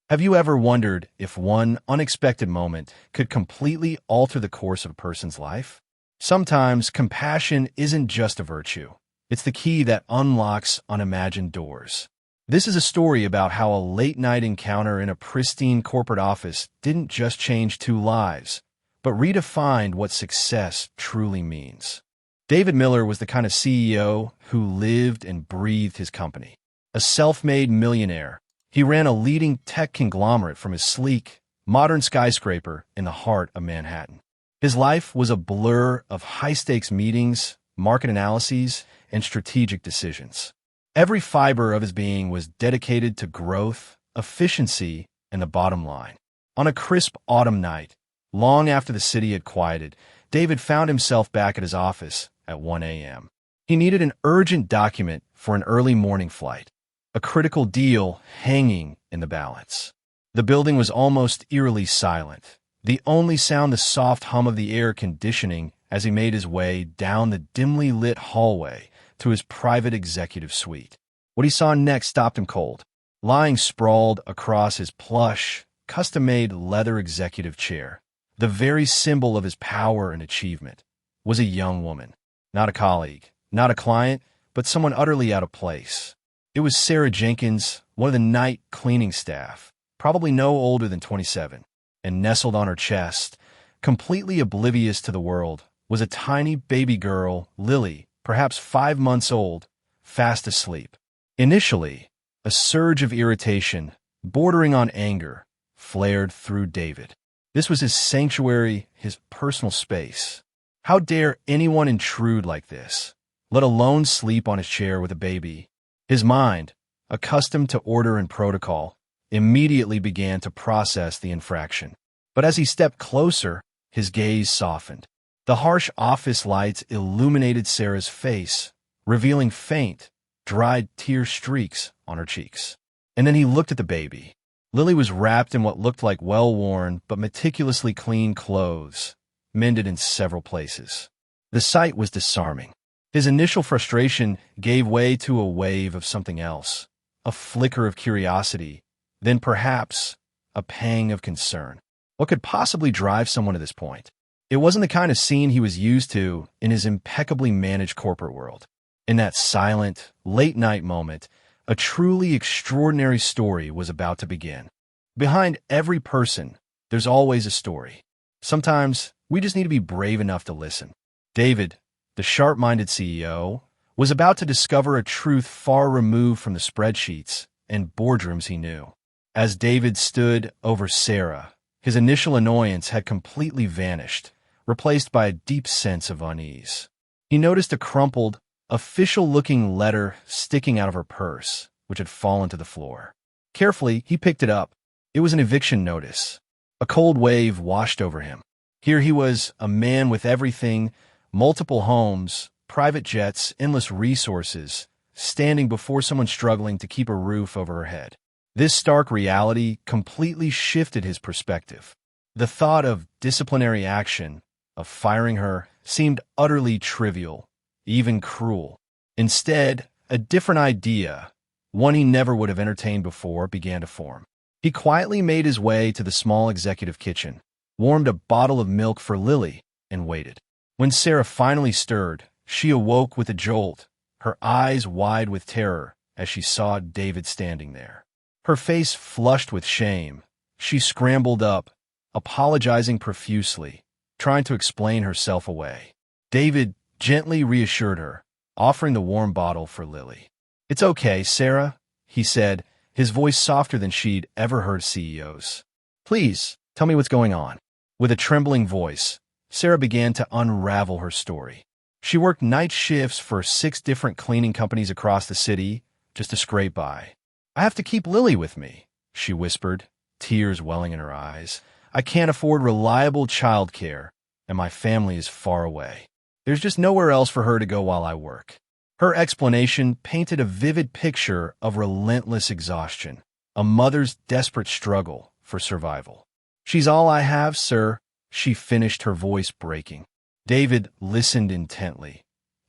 Have you ever wondered if one unexpected moment could completely alter the course of a person's life? Sometimes compassion isn't just a virtue. It's the key that unlocks unimagined doors. This is a story about how a late-night encounter in a pristine corporate office didn't just change two lives, but redefined what success truly means. David Miller was the kind of CEO who lived and breathed his company. A self-made millionaire, he ran a leading tech conglomerate from his sleek, modern skyscraper in the heart of Manhattan. His life was a blur of high-stakes meetings, market analyses, and strategic decisions. Every fiber of his being was dedicated to growth, efficiency, and the bottom line. On a crisp autumn night, long after the city had quieted, David found himself back at his office at 1 a.m. He needed an urgent document for an early morning flight, a critical deal hanging in the balance. The building was almost eerily silent, the only sound the soft hum of the air conditioning as he made his way down the dimly lit hallway to his private executive suite. What he saw next stopped him cold. Lying sprawled across his plush, custom-made leather executive chair, the very symbol of his power and achievement, was a young woman. Not a colleague, not a client, but someone utterly out of place. It was Sarah Jenkins, one of the night cleaning staff, probably no older than 27, and nestled on her chest, completely oblivious to the world, was a tiny baby girl, Lily, perhaps 5 months old, fast asleep. Initially, a surge of irritation, bordering on anger, flared through David. This was his sanctuary, his personal space. How dare anyone intrude like this, let alone sleep on his chair with a baby? His mind, accustomed to order and protocol, immediately began to process the infraction. But as he stepped closer, his gaze softened. The harsh office lights illuminated Sarah's face, revealing faint, dried tear streaks on her cheeks. And then he looked at the baby. Lily was wrapped in what looked like well-worn but meticulously clean clothes, mended in several places. The sight was disarming. His initial frustration gave way to a wave of something else, a flicker of curiosity, then perhaps a pang of concern. What could possibly drive someone to this point? It wasn't the kind of scene he was used to in his impeccably managed corporate world. In that silent, late-night moment, a truly extraordinary story was about to begin. Behind every person, there's always a story. Sometimes, we just need to be brave enough to listen. David, the sharp-minded CEO, was about to discover a truth far removed from the spreadsheets and boardrooms he knew. As David stood over Sarah, his initial annoyance had completely vanished, replaced by a deep sense of unease. He noticed a crumpled, official-looking letter sticking out of her purse, which had fallen to the floor. Carefully, he picked it up. It was an eviction notice. A cold wave washed over him. Here he was, a man with everything, multiple homes, private jets, endless resources, standing before someone struggling to keep a roof over her head. This stark reality completely shifted his perspective. The thought of disciplinary action, of firing her, seemed utterly trivial, even cruel. Instead, a different idea, one he never would have entertained before, began to form. He quietly made his way to the small executive kitchen, warmed a bottle of milk for Lily, and waited. When Sarah finally stirred, she awoke with a jolt, her eyes wide with terror as she saw David standing there. Her face flushed with shame, she scrambled up, apologizing profusely, trying to explain herself away. David gently reassured her, offering the warm bottle for Lily. "It's okay, Sarah," he said, his voice softer than she'd ever heard CEOs. "Please, tell me what's going on." With a trembling voice, Sarah began to unravel her story. She worked night shifts for 6 different cleaning companies across the city just to scrape by. "I have to keep Lily with me," she whispered, tears welling in her eyes. "I can't afford reliable childcare, and my family is far away. There's just nowhere else for her to go while I work." Her explanation painted a vivid picture of relentless exhaustion, a mother's desperate struggle for survival. "She's all I have, sir," she finished, her voice breaking. David listened intently,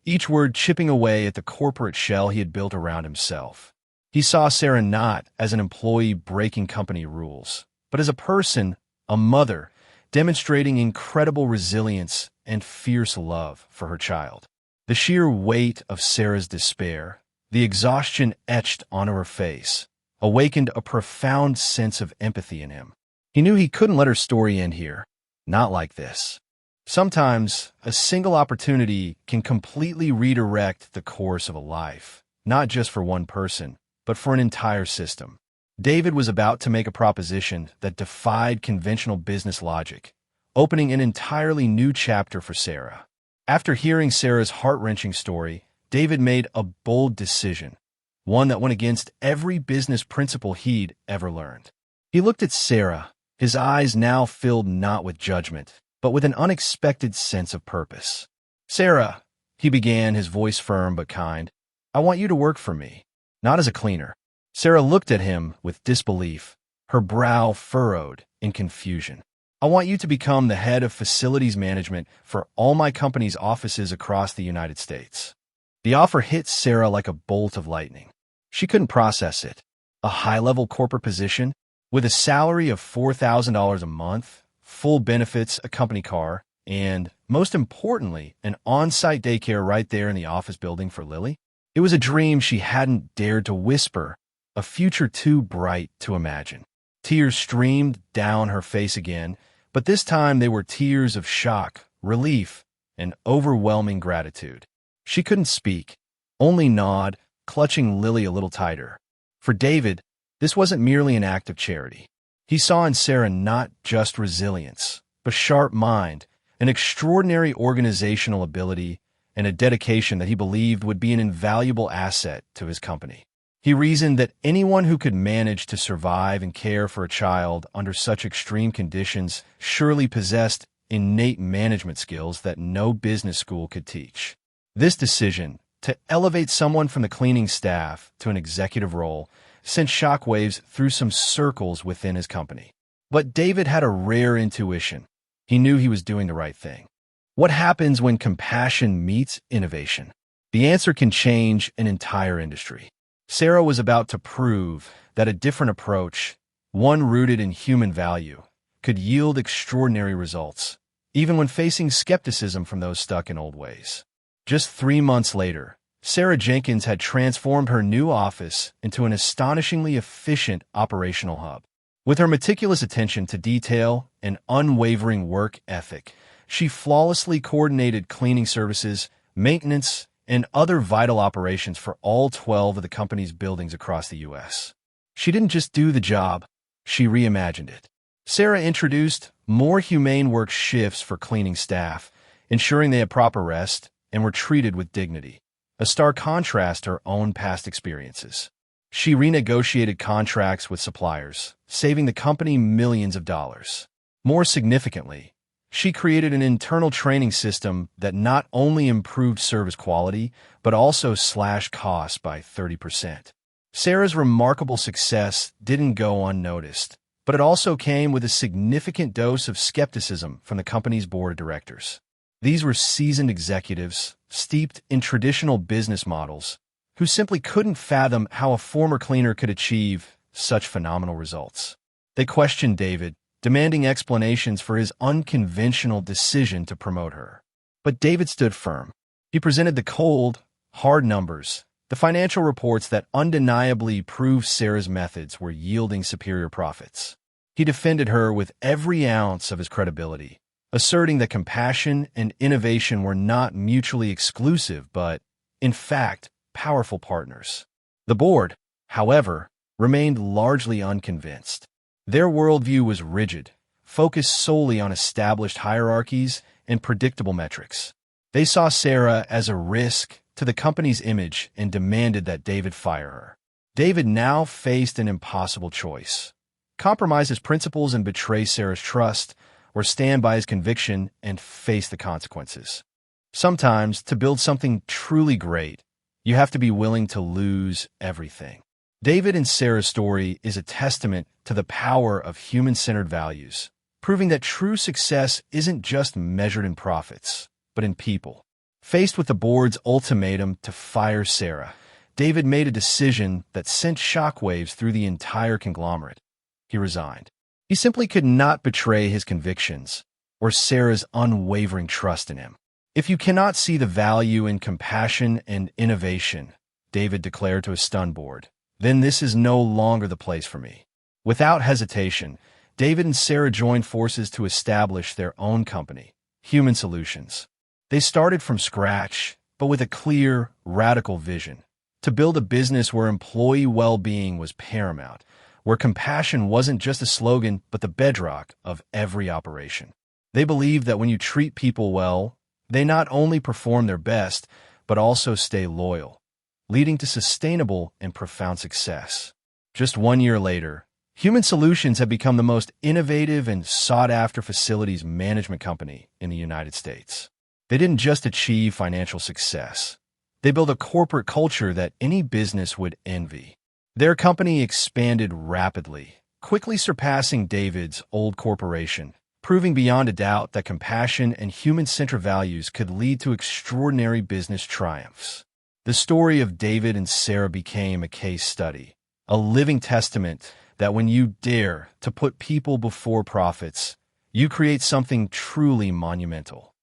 each word chipping away at the corporate shell he had built around himself. He saw Sarah not as an employee breaking company rules, but as a person, a mother, demonstrating incredible resilience and fierce love for her child. The sheer weight of Sarah's despair, the exhaustion etched onto her face, awakened a profound sense of empathy in him. He knew he couldn't let her story end here. Not like this. Sometimes, a single opportunity can completely redirect the course of a life, not just for one person, but for an entire system. David was about to make a proposition that defied conventional business logic, opening an entirely new chapter for Sarah. After hearing Sarah's heart-wrenching story, David made a bold decision, one that went against every business principle he'd ever learned. He looked at Sarah, his eyes now filled not with judgment, but with an unexpected sense of purpose. "Sarah," he began, his voice firm but kind, "I want you to work for me, not as a cleaner." Sarah looked at him with disbelief, her brow furrowed in confusion. "I want you to become the head of facilities management for all my company's offices across the United States." The offer hit Sarah like a bolt of lightning. She couldn't process it. A high-level corporate position with a salary of $4,000 a month, full benefits, a company car, and, most importantly, an on-site daycare right there in the office building for Lily. It was a dream she hadn't dared to whisper, a future too bright to imagine. Tears streamed down her face again, but this time they were tears of shock, relief, and overwhelming gratitude. She couldn't speak, only nod, clutching Lily a little tighter. For David, this wasn't merely an act of charity. He saw in Sarah not just resilience, but sharp mind, an extraordinary organizational ability, and a dedication that he believed would be an invaluable asset to his company. He reasoned that anyone who could manage to survive and care for a child under such extreme conditions surely possessed innate management skills that no business school could teach. This decision, to elevate someone from the cleaning staff to an executive role, sent shockwaves through some circles within his company. But David had a rare intuition. He knew he was doing the right thing. What happens when compassion meets innovation? The answer can change an entire industry. Sarah was about to prove that a different approach, one rooted in human value, could yield extraordinary results, even when facing skepticism from those stuck in old ways. Just 3 months later, Sarah Jenkins had transformed her new office into an astonishingly efficient operational hub. With her meticulous attention to detail and unwavering work ethic, she flawlessly coordinated cleaning services, maintenance, and other vital operations for all 12 of the company's buildings across the U.S. She didn't just do the job, she reimagined it. Sarah introduced more humane work shifts for cleaning staff, ensuring they had proper rest and were treated with dignity, a stark contrast to her own past experiences. She renegotiated contracts with suppliers, saving the company millions of dollars. More significantly, she created an internal training system that not only improved service quality, but also slashed costs by 30%. Sarah's remarkable success didn't go unnoticed, but it also came with a significant dose of skepticism from the company's board of directors. These were seasoned executives, steeped in traditional business models, who simply couldn't fathom how a former cleaner could achieve such phenomenal results. They questioned David, demanding explanations for his unconventional decision to promote her. But David stood firm. He presented the cold, hard numbers, the financial reports that undeniably proved Sarah's methods were yielding superior profits. He defended her with every ounce of his credibility, asserting that compassion and innovation were not mutually exclusive but, in fact, powerful partners. The board, however, remained largely unconvinced. Their worldview was rigid, focused solely on established hierarchies and predictable metrics. They saw Sarah as a risk to the company's image and demanded that David fire her. David now faced an impossible choice: compromise his principles and betray Sarah's trust, or stand by his conviction and face the consequences. Sometimes, to build something truly great, you have to be willing to lose everything. David and Sarah's story is a testament to the power of human-centered values, proving that true success isn't just measured in profits, but in people. Faced with the board's ultimatum to fire Sarah, David made a decision that sent shockwaves through the entire conglomerate. He resigned. He simply could not betray his convictions or Sarah's unwavering trust in him. "If you cannot see the value in compassion and innovation," David declared to his stunned board, "then this is no longer the place for me." Without hesitation, David and Sarah joined forces to establish their own company, Human Solutions. They started from scratch, but with a clear, radical vision: to build a business where employee well-being was paramount, where compassion wasn't just a slogan but the bedrock of every operation. They believed that when you treat people well, they not only perform their best, but also stay loyal, leading to sustainable and profound success. Just 1 year later, Human Solutions had become the most innovative and sought-after facilities management company in the United States. They didn't just achieve financial success. They built a corporate culture that any business would envy. Their company expanded rapidly, quickly surpassing David's old corporation, proving beyond a doubt that compassion and human-centered values could lead to extraordinary business triumphs. The story of David and Sarah became a case study, a living testament that when you dare to put people before profits, you create something truly monumental.